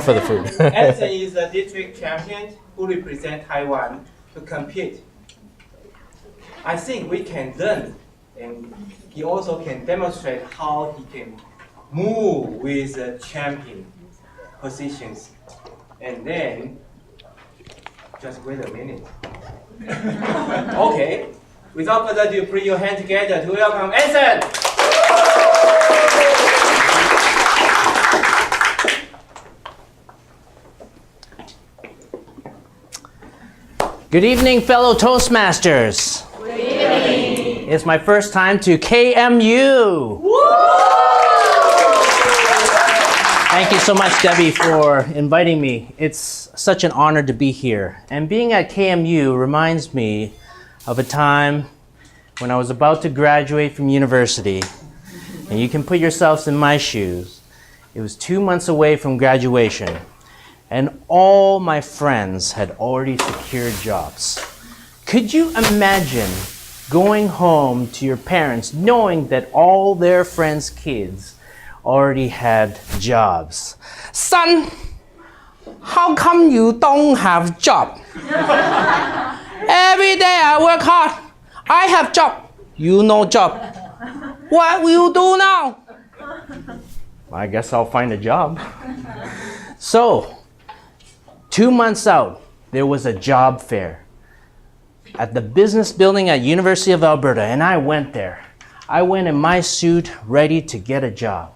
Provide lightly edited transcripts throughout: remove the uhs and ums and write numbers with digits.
for the food. Anson is a district champion who represents Taiwan to compete. I think we can learn, and he also can demonstrate how he can move with the champion positions. And then, just wait a minute. Okay, without further ado, put your hands together to welcome Anson. Good evening, fellow Toastmasters. Good evening. It's my first time to KMU. Woo! Thank you so much, Debbie, for inviting me. It's such an honor to be here. And being at KMU reminds me of a time when I was about to graduate from university. And you can put yourselves in my shoes. It was 2 months away from graduation. And all my friends had already secured jobs. Could you imagine going home to your parents knowing that all their friends' kids already had jobs? Son, how come you don't have job? Every day I work hard. I have job. You no job. What will you do now? I guess I'll find a job. So, 2 months out, there was a job fair at the business building at University of Alberta, and I went there. I went in my suit, ready to get a job.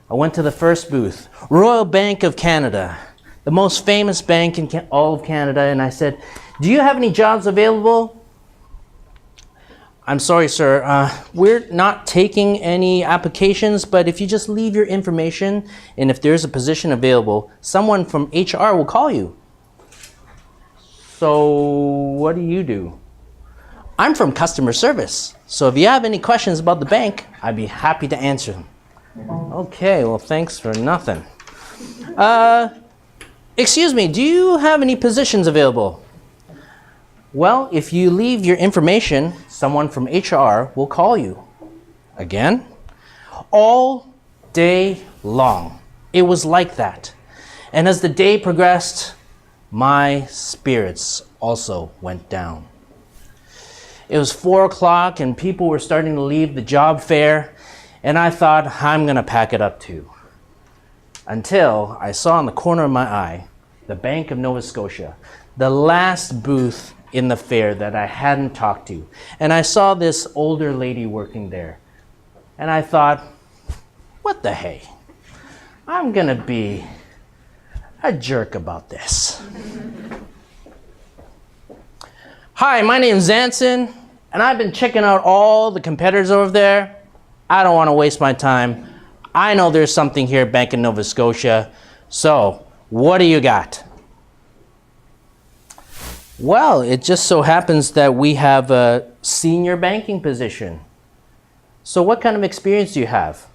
I went to the first booth, Royal Bank of Canada, the most famous bank in all of Canada, and I said, "Do you have any jobs available?" "I'm sorry, sir, we're not taking any applications, but if you just leave your information and if there's a position available, someone from HR will call you." "So what do you do?" "I'm from customer service, so if you have any questions about the bank, I'd be happy to answer them." "Okay, well, thanks for nothing. Excuse me, do you have any positions available?" "Well, if you leave your information, someone from HR will call you." Again, all day long. It was like that. And as the day progressed, my spirits also went down. It was 4 o'clock and people were starting to leave the job fair, and I thought, I'm gonna pack it up too. Until I saw in the corner of my eye, the Bank of Nova Scotia, the last booth in the fair that I hadn't talked to. And I saw this older lady working there. And I thought, what the hey? I'm gonna be a jerk about this. "Hi, my name's Anson, and I've been checking out all the competitors over there. I don't want to waste my time. I know there's something here at Bank of Nova Scotia. So, what do you got?" "Well, it just so happens that we have a senior banking position." "So what kind of experience do you have?"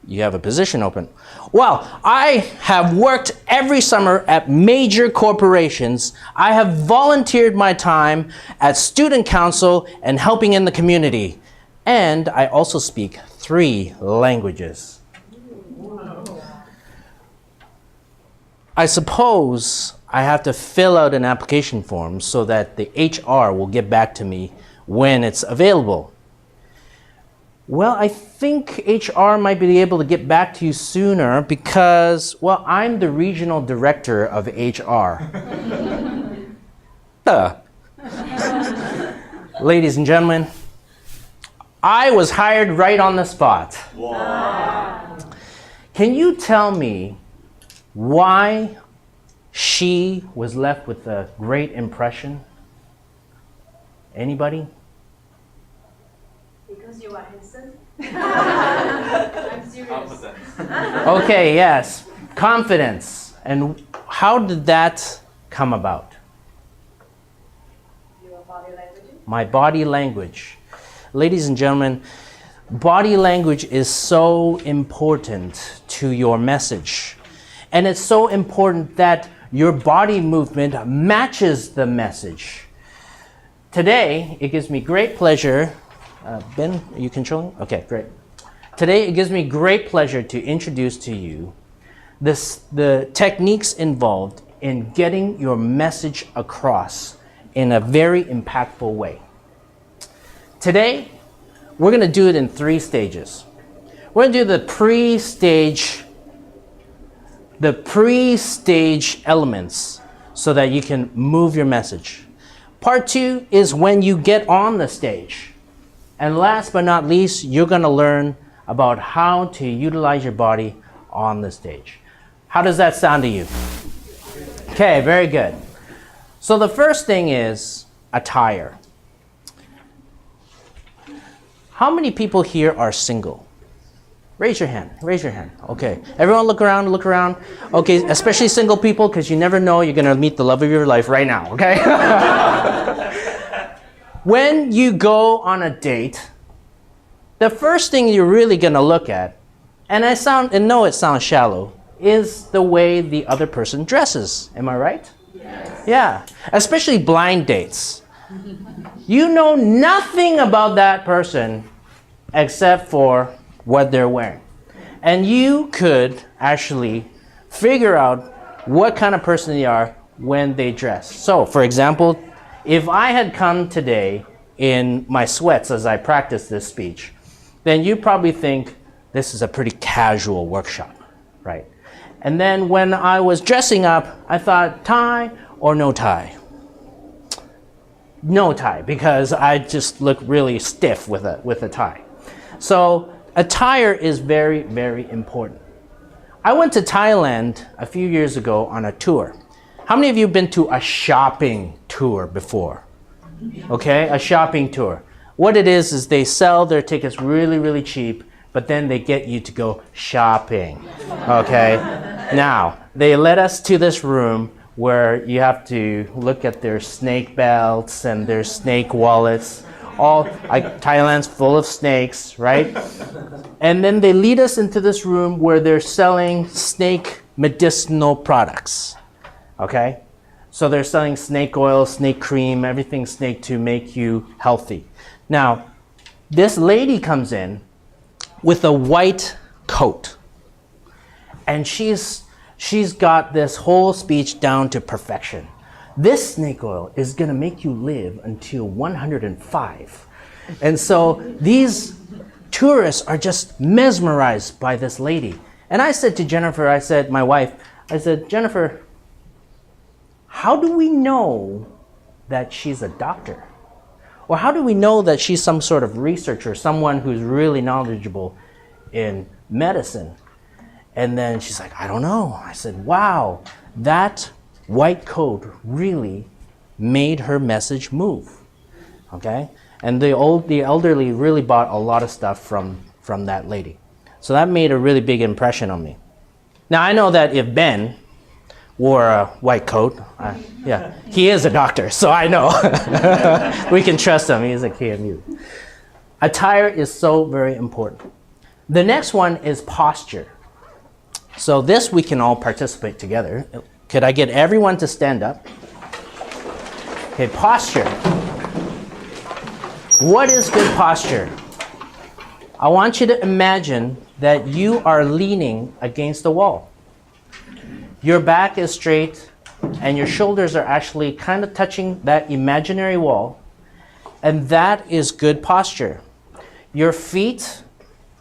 "You have a position open." "Well, I have worked every summer at major corporations. I have volunteered my time at student council and helping in the community. And I also speak 3 languages." I suppose I have to fill out an application form so that the HR will get back to me when it's available. "Well, I think HR might be able to get back to you sooner because, well, I'm the regional director of HR." Ladies and gentlemen, I was hired right on the spot. Wow. Can you tell me why she was left with a great impression? Anybody? Because you are handsome. I'm serious. Confidence. Okay, yes. Confidence. And how did that come about? Your body language. My body language. Ladies and gentlemen, body language is so important to your message. And it's so important that your body movement matches the message. Today, it gives me great pleasure. Ben, are you controlling? Okay, great. Today, it gives me great pleasure to introduce to you the techniques involved in getting your message across in a very impactful way. Today, we're going to do it in 3 stages. We're going to do the pre-stage elements so that you can move your message. Part 2 is when you get on the stage. And last but not least, you're going to learn about how to utilize your body on the stage. How does that sound to you? Okay, very good. So the first thing is attire. How many people here are single? Raise your hand, raise your hand. Okay, everyone look around, look around. Okay, especially single people, because you never know, you're gonna meet the love of your life right now, okay? When you go on a date, the first thing you're really gonna look at, and I know it sounds shallow, is the way the other person dresses. Am I right? Yes. Yeah, especially blind dates. You know nothing about that person except for what they're wearing. And you could actually figure out what kind of person they are when they dress. So, for example, if I had come today in my sweats as I practice this speech, then you probably think this is a pretty casual workshop, right? And then when I was dressing up, I thought tie or no tie? No tie, because I just look really stiff with a tie. So attire is very, very important. I went to Thailand a few years ago on a tour. How many of you have been to a shopping tour before? Okay, a shopping tour. What it is they sell their tickets really, really cheap, but then they get you to go shopping, okay? Now, they led us to this room where you have to look at their snake belts and their snake wallets. Thailand's full of snakes, right? And then they lead us into this room where they're selling snake medicinal products, okay? So they're selling snake oil, snake cream, everything snake to make you healthy. Now, this lady comes in with a white coat, and she's got this whole speech down to perfection. This snake oil is going to make you live until 105. And so these tourists are just mesmerized by this lady. And I said to Jennifer, my wife, Jennifer, how do we know that she's a doctor? Or how do we know that she's some sort of researcher, someone who's really knowledgeable in medicine? And then she's like, I don't know. I said, wow, that white coat really made her message move, okay? And the elderly really bought a lot of stuff from that lady. So that made a really big impression on me. Now, I know that if Ben wore a white coat, he is a doctor, so I know. We can trust him, he's a KMU. Attire is so very important. The next one is posture. So this we can all participate together. Could I get everyone to stand up? Okay, posture. What is good posture? I want you to imagine that you are leaning against the wall. Your back is straight and your shoulders are actually kind of touching that imaginary wall, and that is good posture. Your feet,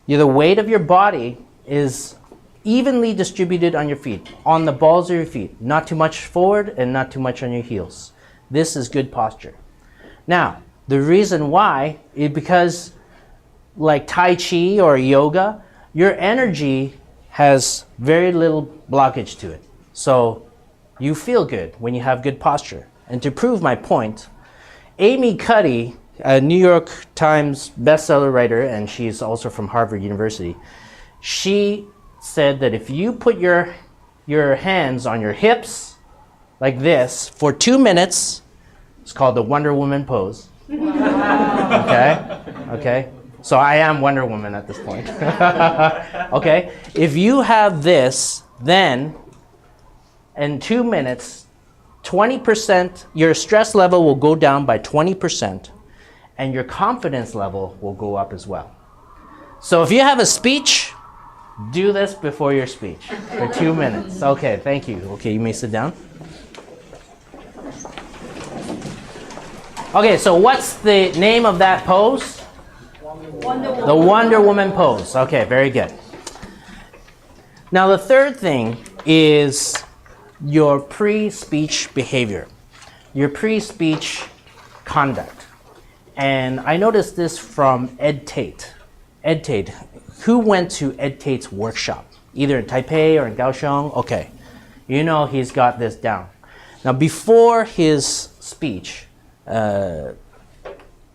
the weight of your body is evenly distributed on your feet, on the balls of your feet, not too much forward and not too much on your heels. This is good posture. Now, the reason why is because like Tai Chi or yoga, your energy has very little blockage to it. So you feel good when you have good posture. And to prove my point, Amy Cuddy, a New York Times bestseller writer, and she's also from Harvard University, she said that if you put your hands on your hips like this for 2 minutes, it's called the Wonder Woman pose. Okay? So I am Wonder Woman at this point. Okay? If you have this, then in 2 minutes, 20%, your stress level will go down by 20%, and your confidence level will go up as well. So if you have a speech, Do this before your speech for 2 minutes. Okay, thank you. Okay, you may sit down. Okay, so what's the name of that pose? The Wonder Woman pose. Okay, very good. Now the third thing is your pre-speech behavior, your pre-speech conduct. And I noticed this from Ed Tate. Ed Tate. Who went to Ed Tate's workshop? Either in Taipei or in Kaohsiung? Okay. You know he's got this down. Now before his speech, Robert,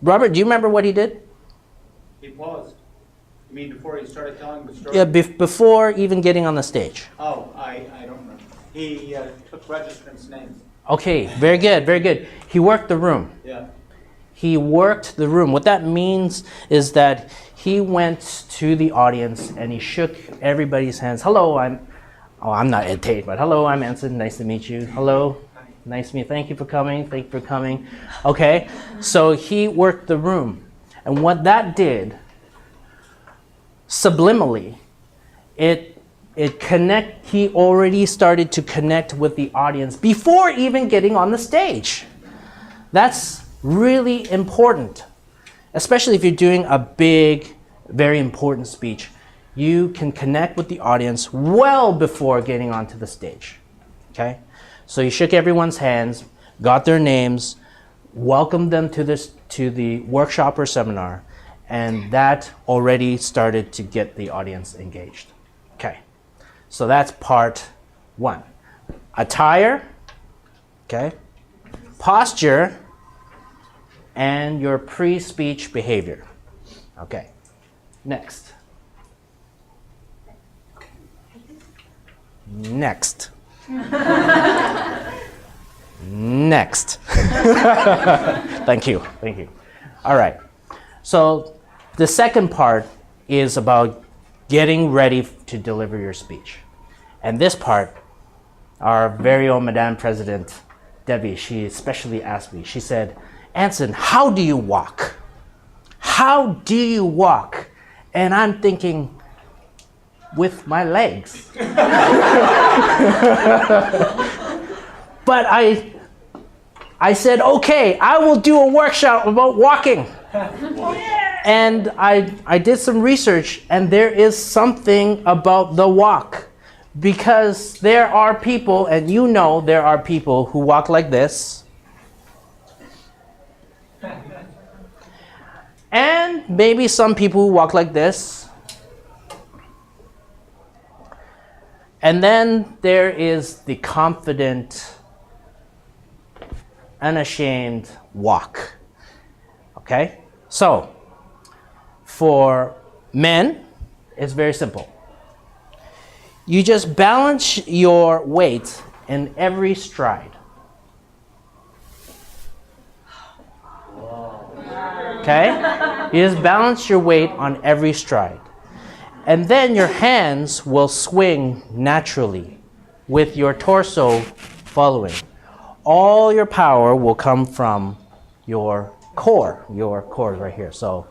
do you remember what he did? He paused. You mean before he started telling the story? Yeah, before even getting on the stage. Oh, I don't remember. He took registrants' names. Okay, very good, very good. He worked the room. Yeah. He worked the room. What that means is that he went to the audience and he shook everybody's hands. Hello, I'm not Ed Tate, but hello, I'm Anson. Nice to meet you. Hello, nice to meet you. Thank you for coming. Thank you for coming. Okay, so he worked the room. And what that did, subliminally, he already started to connect with the audience before even getting on the stage. That's really important, especially if you're doing a big, very important speech. You can connect with the audience well before getting onto the stage. Okay? So you shook everyone's hands, got their names, welcomed them to the workshop or seminar, and that already started to get the audience engaged. Okay. So that's part one. Attire, okay, posture, and your pre-speech behavior. Okay, next. Next. Next. Thank you, thank you. All right, so the second part is about getting ready to deliver your speech. And this part, our very own Madame President, Debbie, she especially asked me, she said, Anson, how do you walk? How do you walk? And I'm thinking, with my legs. But I said, okay, I will do a workshop about walking. And I did some research, and there is something about the walk. Because there are people, and you know there are people who walk like this. And maybe some people who walk like this. And then there is the confident, unashamed walk. Okay? So, for men, it's very simple. You just balance your weight in every stride. Okay? You just balance your weight on every stride. And then your hands will swing naturally with your torso following. All your power will come from your core. Your core is right here. So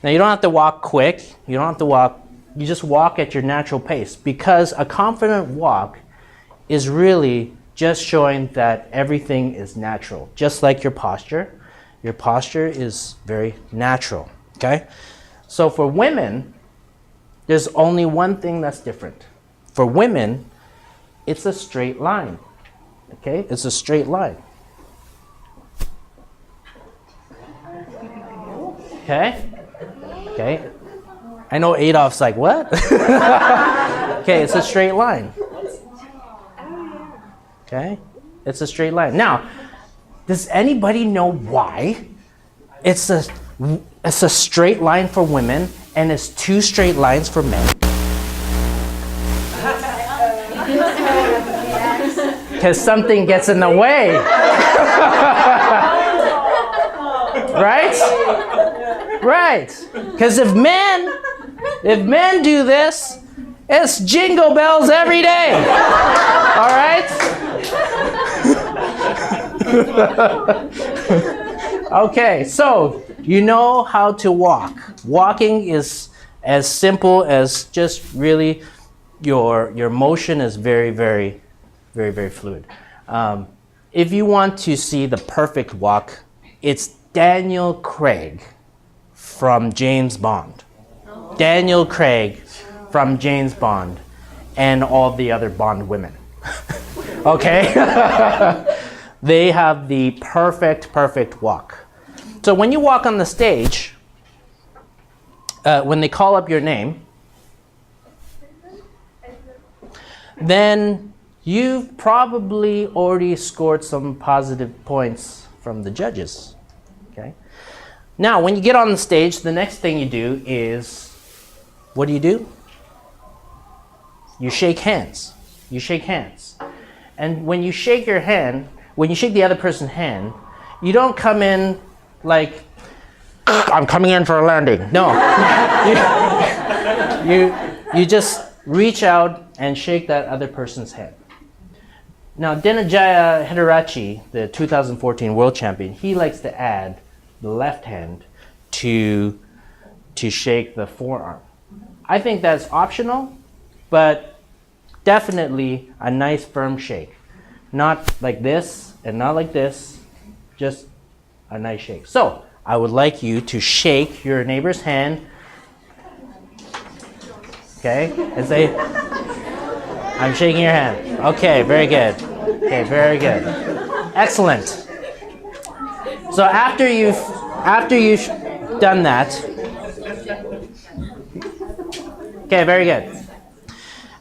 now you don't have to walk quick. You don't have to walk. You just walk at your natural pace, because a confident walk is really just showing that everything is natural. Just like your posture. Your posture is very natural. Okay? So for women, there's only one thing that's different. For women, it's a straight line. Okay? It's a straight line. Okay? Okay? I know Adolf's like, what? Okay, it's a straight line. Okay? It's a straight line. Now, does anybody know why it's a straight line for women and it's two straight lines for men? Because something gets in the way. Right? Right. Because if men do this, it's jingle bells every day. All right? Okay, so you know how to walk Walking is as simple as just really your motion is very, very, very, very fluid. If you want to see the perfect walk, it's Daniel Craig from James Bond. Daniel Craig from James Bond and all the other Bond women. Okay? They have the perfect walk. So when you walk on the stage, when they call up your name, then you've probably already scored some positive points from the judges. Okay? Now, when you get on the stage, the next thing you do is, what do? You shake hands. You shake hands. And when you shake your hand, when you shake the other person's hand, you don't come in like, I'm coming in for a landing. No. you just reach out and shake that other person's hand. Now, Dhananjaya Hidarachi, the 2014 world champion, he likes to add the left hand to shake the forearm. I think that's optional, but definitely a nice firm shake. Not like this and not like this, just a nice shake. So, I would like you to shake your neighbor's hand. Okay, and say, I'm shaking your hand. Okay, very good. Okay, very good. Excellent. So after you've done that, okay, very good.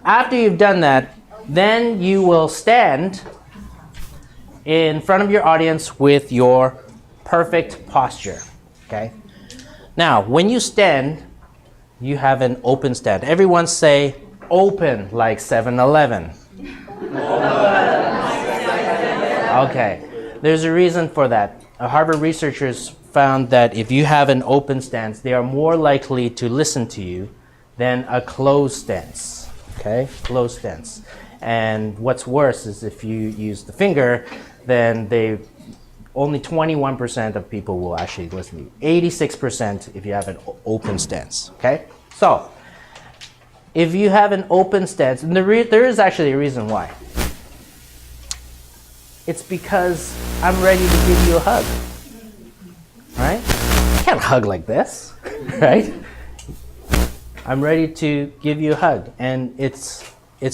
After you've done that, then you will stand in front of your audience with your perfect posture. Okay? Now, when you stand, you have an open stand. Everyone say open like 7-Eleven. Okay. There's a reason for that. Harvard researchers found that if you have an open stance, they are more likely to listen to you than a closed stance. Okay? Closed stance. And what's worse is if you use the finger, then only 21% of people will actually listen to you. 86% if you have an open stance. Okay? So, if you have an open stance, and there is actually a reason why. It's because I'm ready to give you a hug. Right? I can't hug like this. Right? I'm ready to give you a hug. And it's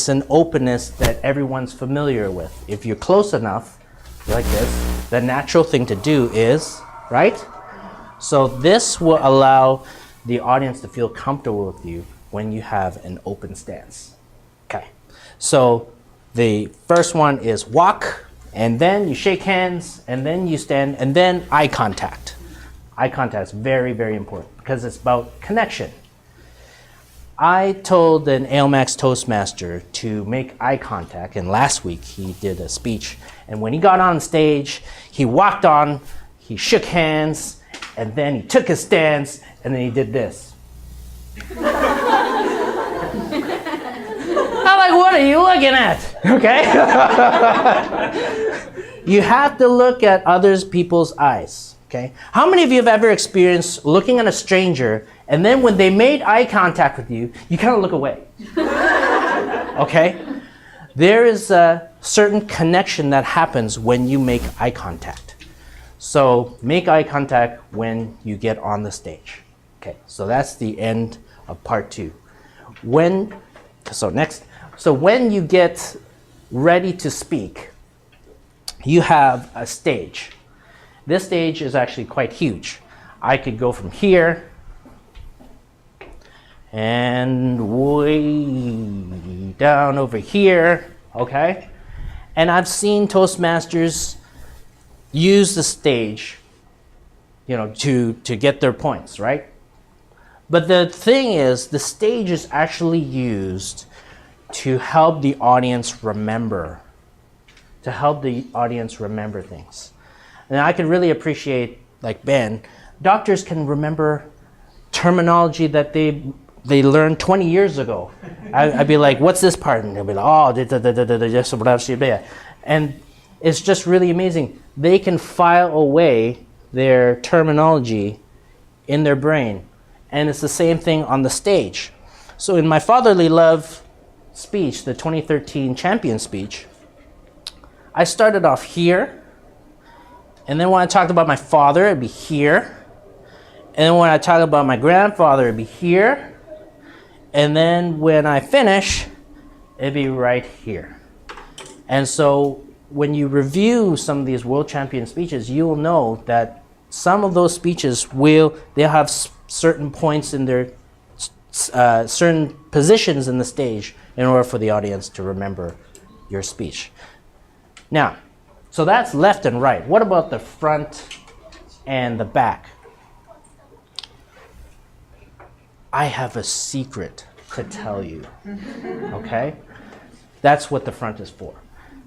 an openness that everyone's familiar with. If you're close enough, like this, the natural thing to do is, right? So this will allow the audience to feel comfortable with you when you have an open stance. Okay. So the first one is walk, and then you shake hands, and then you stand, and then eye contact. Eye contact is very, very important because it's about connection. I told an ALMAX Toastmaster to make eye contact, and last week he did a speech, and when he got on stage, he walked on, he shook hands, and then he took his stance, and then he did this. I'm like, what are you looking at? Okay? You have to look at other people's eyes. Okay? How many of you have ever experienced looking at a stranger and then when they made eye contact with you, you kind of look away? Okay? There is a certain connection that happens when you make eye contact. So make eye contact when you get on the stage. Okay, so that's the end of part 2. When you get ready to speak, you have a stage. This stage is actually quite huge. I could go from here and way down over here, okay? And I've seen Toastmasters use the stage, to get their points, right? But the thing is, the stage is actually used to help the audience remember, things. And I can really appreciate, like Ben, doctors can remember terminology that they learned 20 years ago. I'd be like, what's this part? And they'll be like, and it's just really amazing. They can file away their terminology in their brain, And it's the same thing on the stage. So in my fatherly love speech, the 2013 champion speech, I started off here. And then when I talked about my father, it'd be here. And then when I talk about my grandfather, it'd be here. And then when I finish, it'd be right here. And so when you review some of these world champion speeches, you will know that some of those speeches they'll have certain points in their, certain positions in the stage in order for the audience to remember your speech. Now, so that's left and right. What about the front and the back? I have a secret to tell you, okay? That's what the front is for.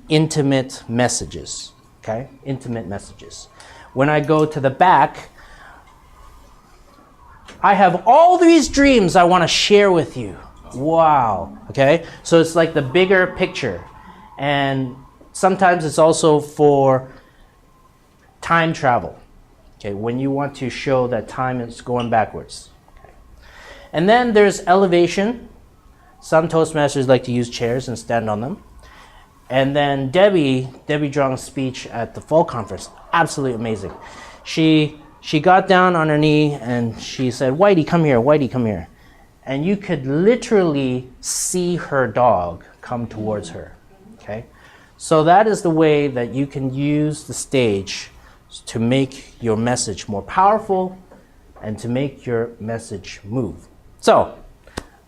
Intimate messages, okay? Intimate messages. When I go to the back, I have all these dreams I want to share with you. Wow, okay? So it's like the bigger picture. And sometimes it's also for time travel, okay? When you want to show that time is going backwards. And then there's elevation. Some Toastmasters like to use chairs and stand on them. And then Debbie Zhang's speech at the fall conference, absolutely amazing. She got down on her knee and she said, "Whitey, come here, Whitey, come here." And you could literally see her dog come towards her, okay? So that is the way that you can use the stage to make your message more powerful and to make your message move. So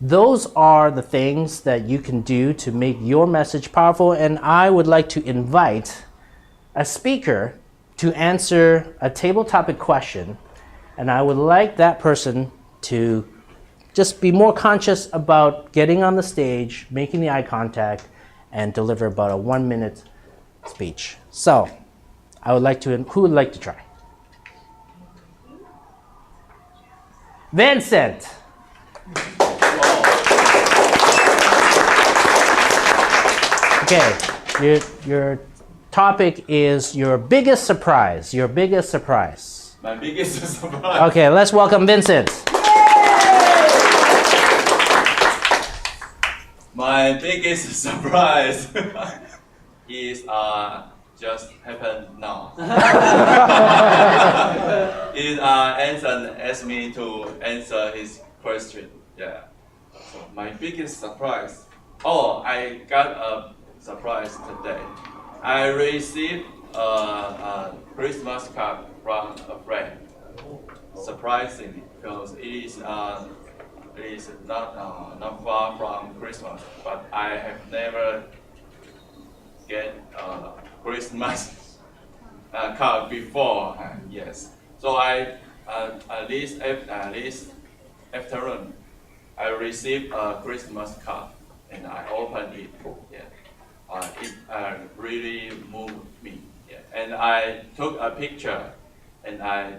those are the things that you can do to make your message powerful. And I would like to invite a speaker to answer a table topic question. And I would like that person to just be more conscious about getting on the stage, making the eye contact, and deliver about a 1-minute speech. So I would like to, who would like to try? Vincent. Okay, your topic is your biggest surprise. Your biggest surprise. My biggest surprise. Okay, let's welcome Vincent. My biggest surprise is just happened now. Is Anson asked me to answer his question. Yeah. So my biggest surprise. Oh, I got a surprise today. I received a Christmas card from a friend. Surprisingly, because it is not far from Christmas, but I have never get a Christmas card before. Yes, so I at least afternoon I received a Christmas card and I opened it. Yeah, it really moved me. Yeah, and I took a picture and I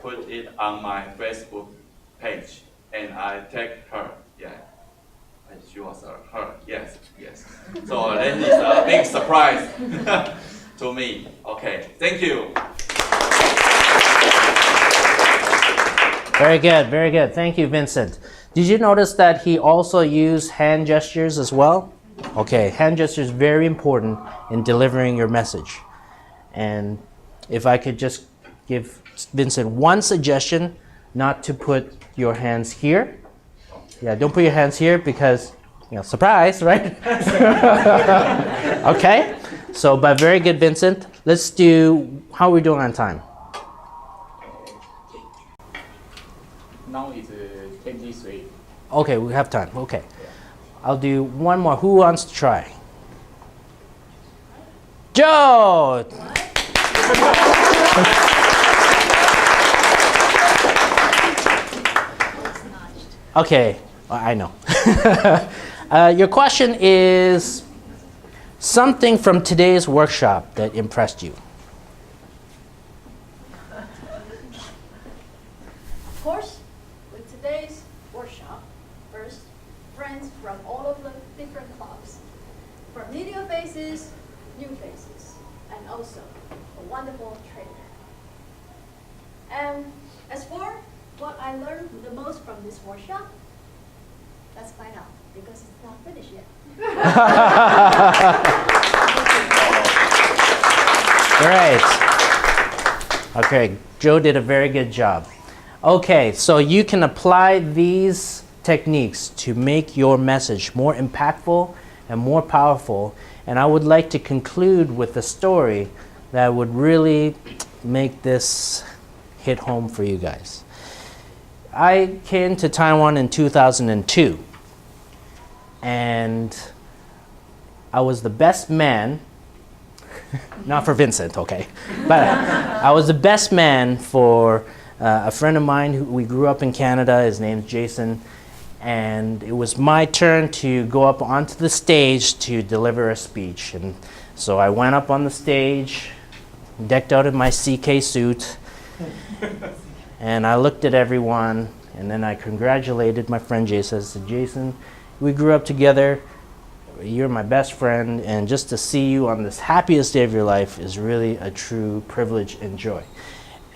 put it on my Facebook page. And I tagged her, yeah. And she was her, yes. So that is a big surprise to me. Okay, thank you. Very good, very good. Thank you, Vincent. Did you notice that he also used hand gestures as well? Okay, hand gestures very important in delivering your message. And if I could just give Vincent one suggestion, not to put your hands here. Yeah, don't put your hands here because, surprise, right? Okay, so, but very good, Vincent. Let's do, how are we doing on time? Now it's 23. Okay, we have time, okay. I'll do one more. Who wants to try? Joe! Okay, I know. Your question is something from today's workshop that impressed you. Of course, with today's workshop, first, friends from all of the different clubs, familiar faces, new faces, and also a wonderful trainer. And as for what I learned the most from this workshop? Let's find out, because it's not finished yet. Great. Okay, Joe did a very good job. Okay, so you can apply these techniques to make your message more impactful and more powerful. And I would like to conclude with a story that would really make this hit home for you guys. I came to Taiwan in 2002, and I was the best man, not for Vincent, okay, but I was the best man for a friend of mine who we grew up in Canada. His name's Jason, and it was my turn to go up onto the stage to deliver a speech. And so I went up on the stage, decked out in my CK suit, and I looked at everyone, and then I congratulated my friend Jason. I said, Jason, we grew up together, you're my best friend, and just to see you on this happiest day of your life is really a true privilege and joy.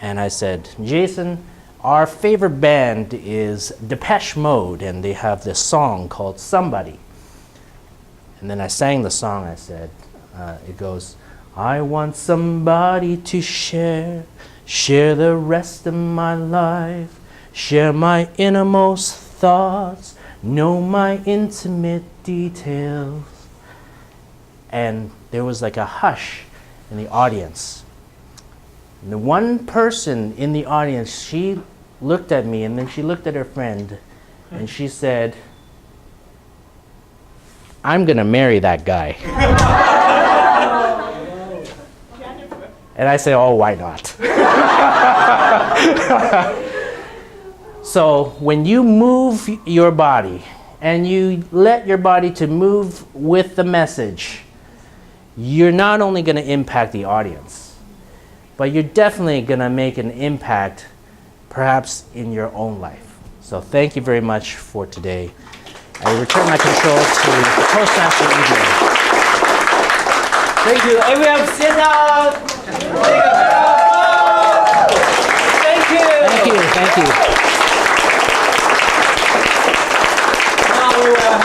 And I said, Jason, our favorite band is Depeche Mode, and they have this song called Somebody. And then I sang the song. I said, it goes, I want somebody to share the rest of my life, share my innermost thoughts, know my intimate details. And there was like a hush in the audience. And the one person in the audience, she looked at me, and then she looked at her friend, and she said, I'm gonna marry that guy. And I said, oh, why not? So when you move your body, and you let your body to move with the message, you're not only gonna impact the audience, but you're definitely gonna make an impact perhaps in your own life. So thank you very much for today. I return my control to the Toastmaster evening. Thank you. Everyone sit down. Thank you. Thank you, thank you. Now we will have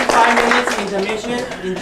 25 minutes intermission.